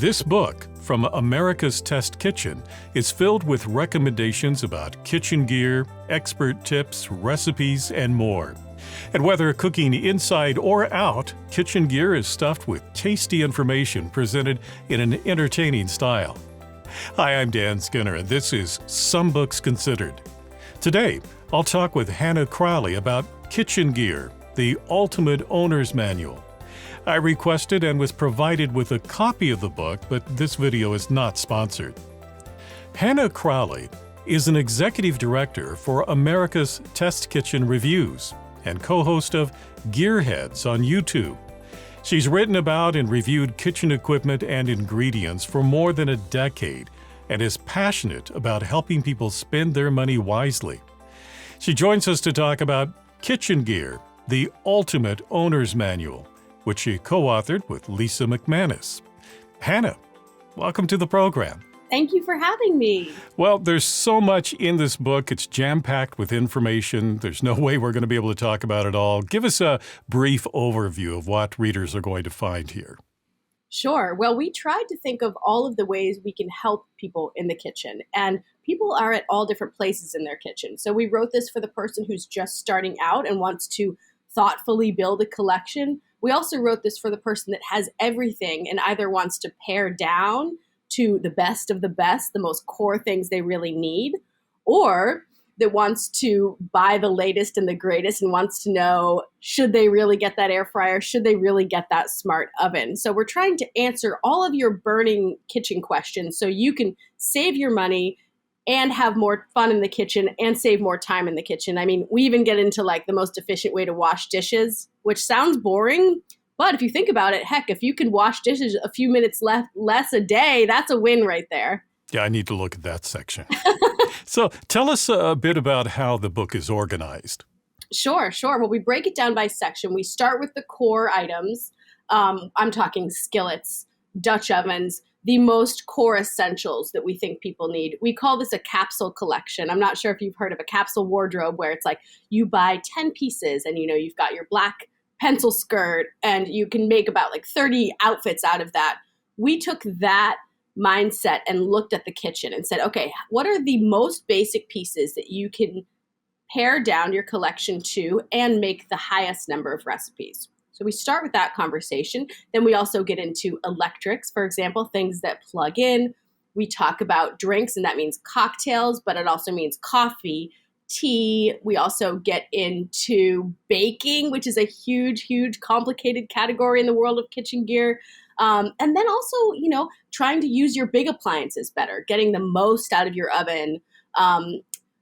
This book, From America's Test Kitchen, is filled with recommendations about kitchen gear, expert tips, recipes, and more. And whether cooking inside or out, kitchen gear is stuffed with tasty information presented in an entertaining style. Hi, I'm Dan Skinner, and this is Some Books Considered. Today, I'll talk with Hanna Crowley about kitchen gear, the ultimate owner's manual. I requested and was provided with a copy of the book, but this video is not sponsored. Hanna Crowley is an executive director for America's Test Kitchen Reviews and co-host of Gearheads on YouTube. She's written about and reviewed kitchen equipment and ingredients for more than a decade and is passionate about helping people spend their money wisely. She joins us to talk about kitchen gear, the ultimate owner's manual, which she co-authored with Lisa McManus. Hanna, welcome to the program. Thank you for having me. Well, there's so much in this book. It's jam-packed with information. There's no way we're going to be able to talk about it all. Give us a brief overview of what readers are going to find here. Sure. Well, we tried to think of all of the ways we can help people in the kitchen. And people are at all different places in their kitchen. So we wrote this for the person who's just starting out and wants to thoughtfully build a collection. We also wrote this for the person that has everything and either wants to pare down to the best of the best, the most core things they really need, or that wants to buy the latest and the greatest and wants to know, should they really get that air fryer? Should they really get that smart oven? So we're trying to answer all of your burning kitchen questions so you can save your money and have more fun in the kitchen and save more time in the kitchen. I mean, we even get into like the most efficient way to wash dishes, which sounds boring, but if you think about it, heck, if you can wash dishes a few minutes less a day, that's a win right there. Yeah, I need to look at that section. So tell us a bit about how the book is organized. Sure. Well, we break it down by section. We start with the core items. I'm talking skillets, Dutch ovens, the most core essentials that we think people need. We call this a capsule collection. I'm not sure if you've heard of a capsule wardrobe where it's like you buy 10 pieces and you've got your black pencil skirt and you can make about like 30 outfits out of that. We took that mindset and looked at the kitchen and said, okay, what are the most basic pieces that you can pare down your collection to and make the highest number of recipes? So we start with that conversation. Then we also get into electrics, for example, things that plug in. We talk about drinks, and that means cocktails, but it also means coffee, tea. We also get into baking, which is a huge, complicated category in the world of kitchen gear. And then also, trying to use your big appliances better, getting the most out of your oven,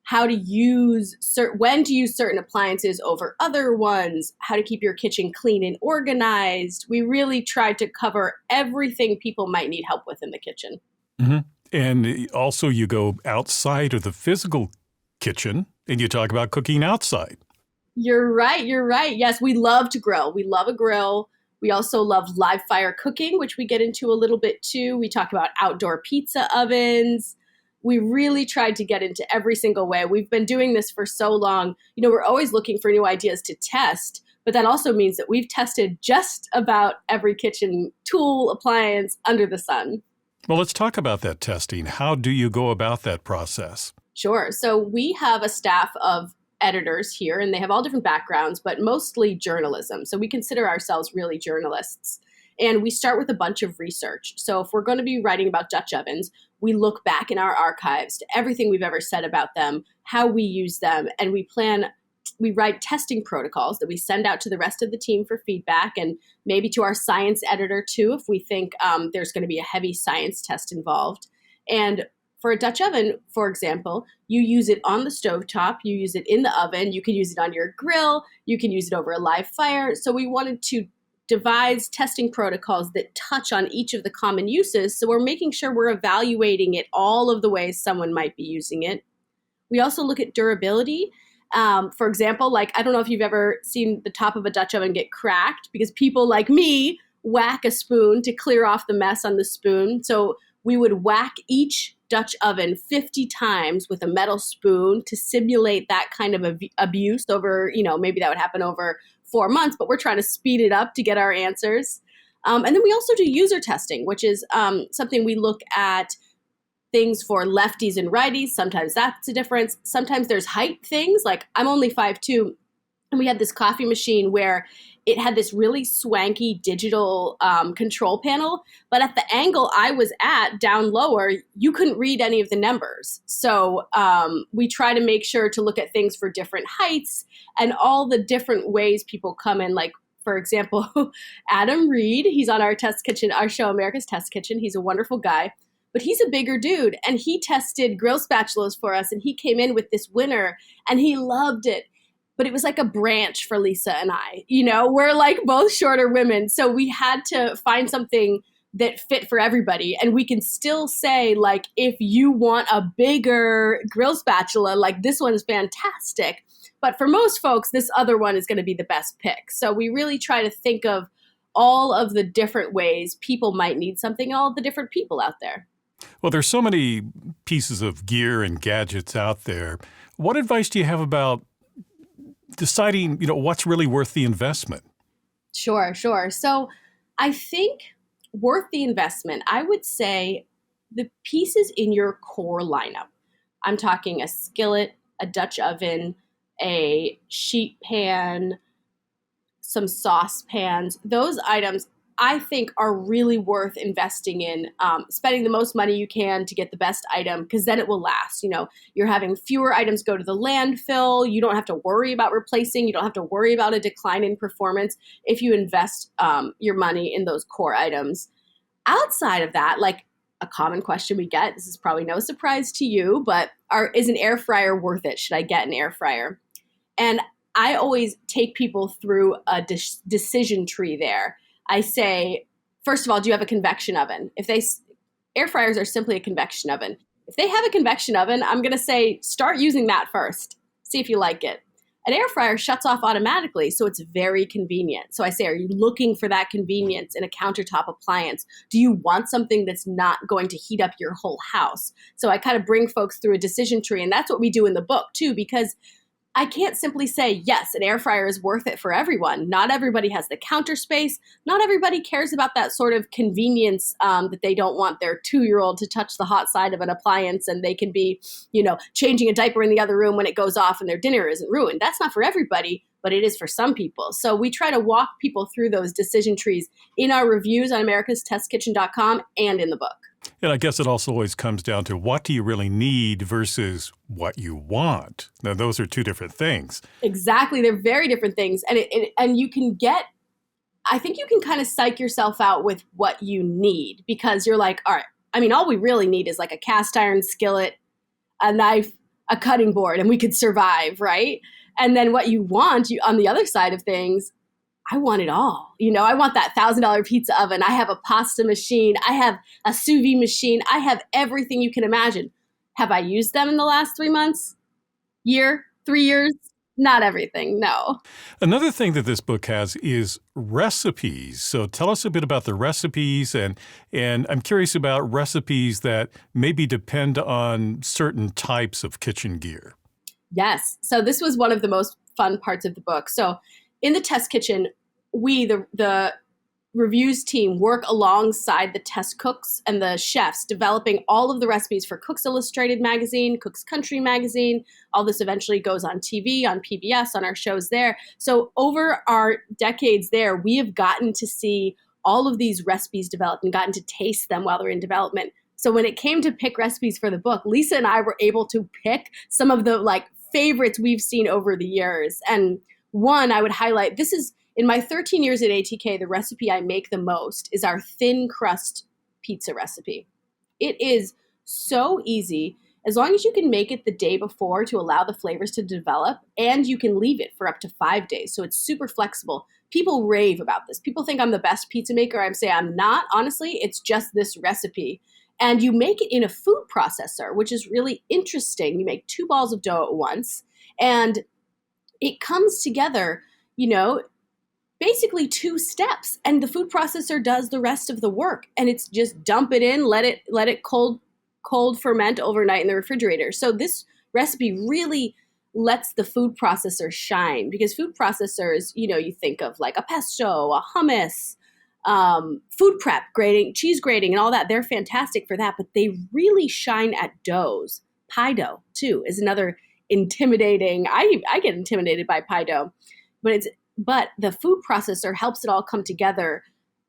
how to use when to use certain appliances over other ones, how to keep your kitchen clean and organized. We really tried to cover everything people might need help with in the kitchen. Mm-hmm. And also you go outside of the physical kitchen and you talk about cooking outside. You're right. Yes, we love to grill. We love a grill. We also love live fire cooking, which we get into a little bit too. We talk about outdoor pizza ovens. We really tried to get into every single way. We've been doing this for so long. We're always looking for new ideas to test, but that also means that we've tested just about every kitchen tool, appliance under the sun. Well, let's talk about that testing. How do you go about that process? Sure. So we have a staff of editors here, and they have all different backgrounds, but mostly journalism. So we consider ourselves really journalists. And we start with a bunch of research. So if we're going to be writing about Dutch ovens, we look back in our archives to everything we've ever said about them, how we use them, and we write testing protocols that we send out to the rest of the team for feedback and maybe to our science editor too if we think there's going to be a heavy science test involved. And for a Dutch oven, for example, you use it on the stovetop, you use it in the oven, you can use it on your grill, you can use it over a live fire. So we wanted to devise testing protocols that touch on each of the common uses. So we're making sure we're evaluating it all of the ways someone might be using it. We also look at durability. For example, I don't know if you've ever seen the top of a Dutch oven get cracked because people like me whack a spoon to clear off the mess on the spoon. So we would whack each Dutch oven 50 times with a metal spoon to simulate that kind of abuse over, maybe that would happen over 4 months, but we're trying to speed it up to get our answers. And then we also do user testing, which is something we look at things for lefties and righties. Sometimes that's a difference. Sometimes there's height things, like I'm only 5'2", and we had this coffee machine where it had this really swanky digital control panel, but at the angle I was at down lower, you couldn't read any of the numbers. So we try to make sure to look at things for different heights and all the different ways people come in. Like, for example, Adam Reed, he's on our test kitchen, our show, America's Test Kitchen. He's a wonderful guy, but he's a bigger dude, and he tested grill spatulas for us, and he came in with this winner, and he loved it. But it was like a branch for Lisa and I. You know, we're like both shorter women. So we had to find something that fit for everybody. And we can still say, like, if you want a bigger grill spatula, like this one's fantastic. But for most folks, this other one is going to be the best pick. So we really try to think of all of the different ways people might need something, all of the different people out there. Well, there's so many pieces of gear and gadgets out there. What advice do you have about deciding, what's really worth the investment? Sure. So I think worth the investment, I would say the pieces in your core lineup. I'm talking a skillet, a Dutch oven, a sheet pan, some saucepans. Those items I think are really worth investing in, spending the most money you can to get the best item, because then it will last. You're having fewer items go to the landfill. You don't have to worry about replacing. You don't have to worry about a decline in performance if you invest your money in those core items. Outside of that, like a common question we get, this is probably no surprise to you, but is an air fryer worth it? Should I get an air fryer? And I always take people through a decision tree there. I say, first of all, do you have a convection oven? Air fryers are simply a convection oven. If they have a convection oven, I'm going to say, start using that first. See if you like it. An air fryer shuts off automatically, so it's very convenient. So I say, are you looking for that convenience in a countertop appliance? Do you want something that's not going to heat up your whole house? So I kind of bring folks through a decision tree, and that's what we do in the book too, because I can't simply say, yes, an air fryer is worth it for everyone. Not everybody has the counter space. Not everybody cares about that sort of convenience that they don't want their 2-year-old to touch the hot side of an appliance and they can be, changing a diaper in the other room when it goes off and their dinner isn't ruined. That's not for everybody, but it is for some people. So we try to walk people through those decision trees in our reviews on americastestkitchen.com and in the book. And I guess it also always comes down to what do you really need versus what you want. Now, those are two different things. Exactly. They're very different things. And you can I think you can kind of psych yourself out with what you need, because you're like, all right, all we really need is like a cast iron skillet, a knife, a cutting board, and we could survive, right? And then what you want, on the other side of things, I want it all. I want that $1,000 pizza oven. I have a pasta machine. I have a sous vide machine. I have everything you can imagine. Have I used them in the last 3 months? Year? 3 years? Not everything, no. Another thing that this book has is recipes. So tell us a bit about the recipes, and I'm curious about recipes that maybe depend on certain types of kitchen gear. Yes. So this was one of the most fun parts of the book. So in the test kitchen, we, the reviews team, work alongside the test cooks and the chefs, developing all of the recipes for Cooks Illustrated magazine, Cooks Country magazine. All this eventually goes on TV, on PBS, on our shows there. So over our decades there, we have gotten to see all of these recipes developed and gotten to taste them while they're in development. So when it came to pick recipes for the book, Lisa and I were able to pick some of the favorites we've seen over the years. And one I would highlight, this is, in my 13 years at ATK, the recipe I make the most is our thin crust pizza recipe. It is so easy, as long as you can make it the day before to allow the flavors to develop, and you can leave it for up to 5 days. So it's super flexible. People rave about this. People think I'm the best pizza maker. I say I'm not. Honestly, it's just this recipe. And you make it in a food processor, which is really interesting. You make 2 balls of dough at once, and it comes together, basically 2 steps, and the food processor does the rest of the work. And it's just dump it in, let it cold ferment overnight in the refrigerator. So this recipe really lets the food processor shine, because food processors, you think of like a pesto, a hummus, food prep, grating, cheese grating, and all that. They're fantastic for that, but they really shine at doughs. Pie dough, too, is another intimidating. I get intimidated by pie dough, but the food processor helps it all come together,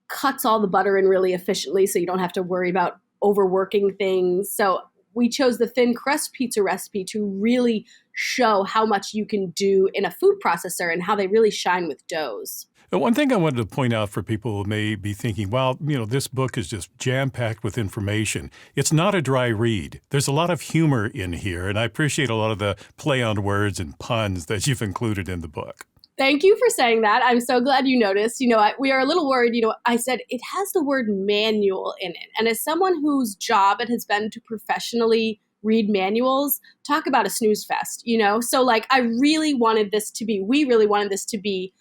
cuts all the butter in really efficiently so you don't have to worry about overworking things. So we chose the thin crust pizza recipe to really show how much you can do in a food processor and how they really shine with doughs. One thing I wanted to point out for people who may be thinking, well, this book is just jam-packed with information. It's not a dry read. There's a lot of humor in here, and I appreciate a lot of the play on words and puns that you've included in the book. Thank you for saying that. I'm so glad you noticed. We are a little worried. I said it has the word manual in it. And as someone whose job it has been to professionally read manuals, talk about a snooze fest, So we really wanted this to be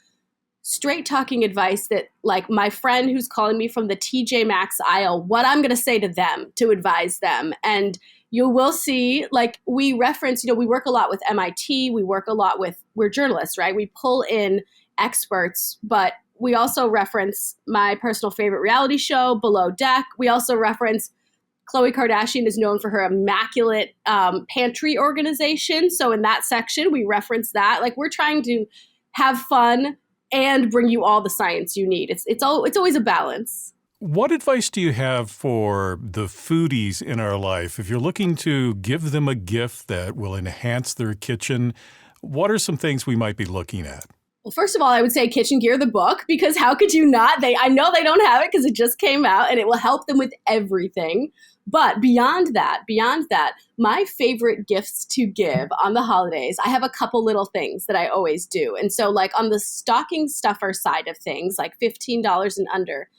straight talking advice that my friend who's calling me from the TJ Maxx aisle, what I'm going to say to them to advise them. And you will see, we reference, we work a lot with MIT. We're journalists, right? We pull in experts, but we also reference my personal favorite reality show, Below Deck. We also reference Khloe Kardashian is known for her immaculate pantry organization. So in that section, we reference that. We're trying to have fun and bring you all the science you need. It's always a balance. What advice do you have for the foodies in our life? If you're looking to give them a gift that will enhance their kitchen, what are some things we might be looking at? Well, first of all, I would say Kitchen Gear, the book, because how could you not? I know they don't have it because it just came out and it will help them with everything. But beyond that, my favorite gifts to give on the holidays, I have a couple little things that I always do. And so on the stocking stuffer side of things, $15 and under,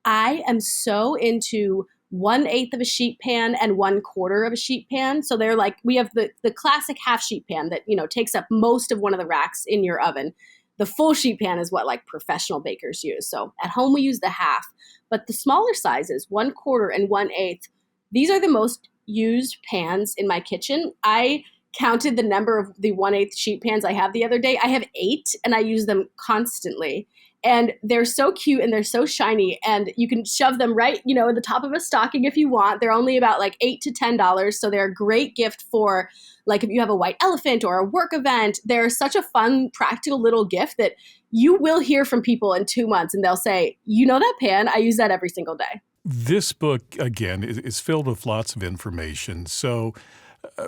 I am so into 1/8 of a sheet pan and 1/4 of a sheet pan. So they're we have the classic half sheet pan that, takes up most of one of the racks in your oven. The full sheet pan is what professional bakers use. So at home we use the half, but the smaller sizes, 1/4 and 1/8, these are the most used pans in my kitchen. I counted the number of the 1/8 sheet pans I have the other day. I have 8 and I use them constantly. And they're so cute and they're so shiny and you can shove them right, at the top of a stocking if you want. They're only about $8 to $10. So they're a great gift for if you have a white elephant or a work event. They're such a fun, practical little gift that you will hear from people in 2 months and they'll say, that pan, I use that every single day. This book, again, is filled with lots of information. So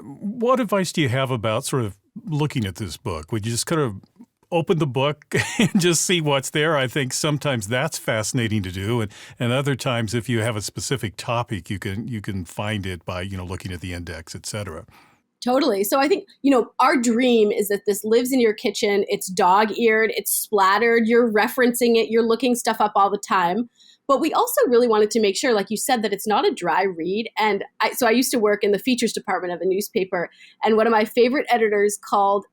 what advice do you have about sort of looking at this book? Would you just kind of open the book and just see what's there? I think sometimes that's fascinating to do. And other times, if you have a specific topic, you can find it by, looking at the index, et cetera. Totally. So I think, our dream is that this lives in your kitchen. It's dog-eared, it's splattered, you're referencing it, you're looking stuff up all the time. But we also really wanted to make sure, like you said, that it's not a dry read. And I used to work in the features department of a newspaper, and one of my favorite editors called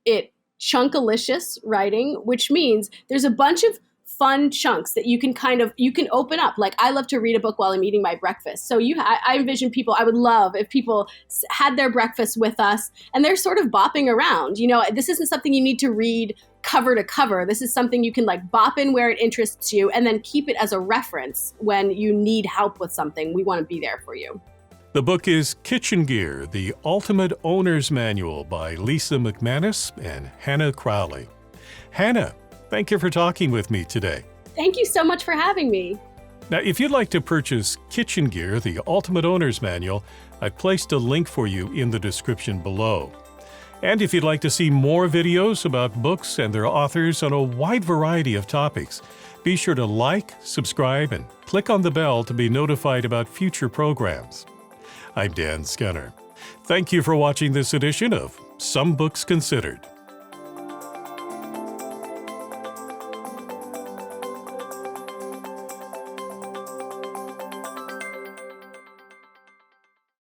it chunkalicious writing, which means there's a bunch of fun chunks that you can open up. I love to read a book while I'm eating my breakfast. So I envision people, I would love if people had their breakfast with us and they're sort of bopping around. This isn't something you need to read cover to cover. This is something you can bop in where it interests you and then keep it as a reference when you need help with something. We want to be there for you. The book is Kitchen Gear, The Ultimate Owner's Manual by Lisa McManus and Hanna Crowley. Hanna, thank you for talking with me today. Thank you so much for having me. Now, if you'd like to purchase Kitchen Gear, The Ultimate Owner's Manual, I've placed a link for you in the description below. And if you'd like to see more videos about books and their authors on a wide variety of topics, be sure to like, subscribe, and click on the bell to be notified about future programs. I'm Dan Skinner. Thank you for watching this edition of Some Books Considered.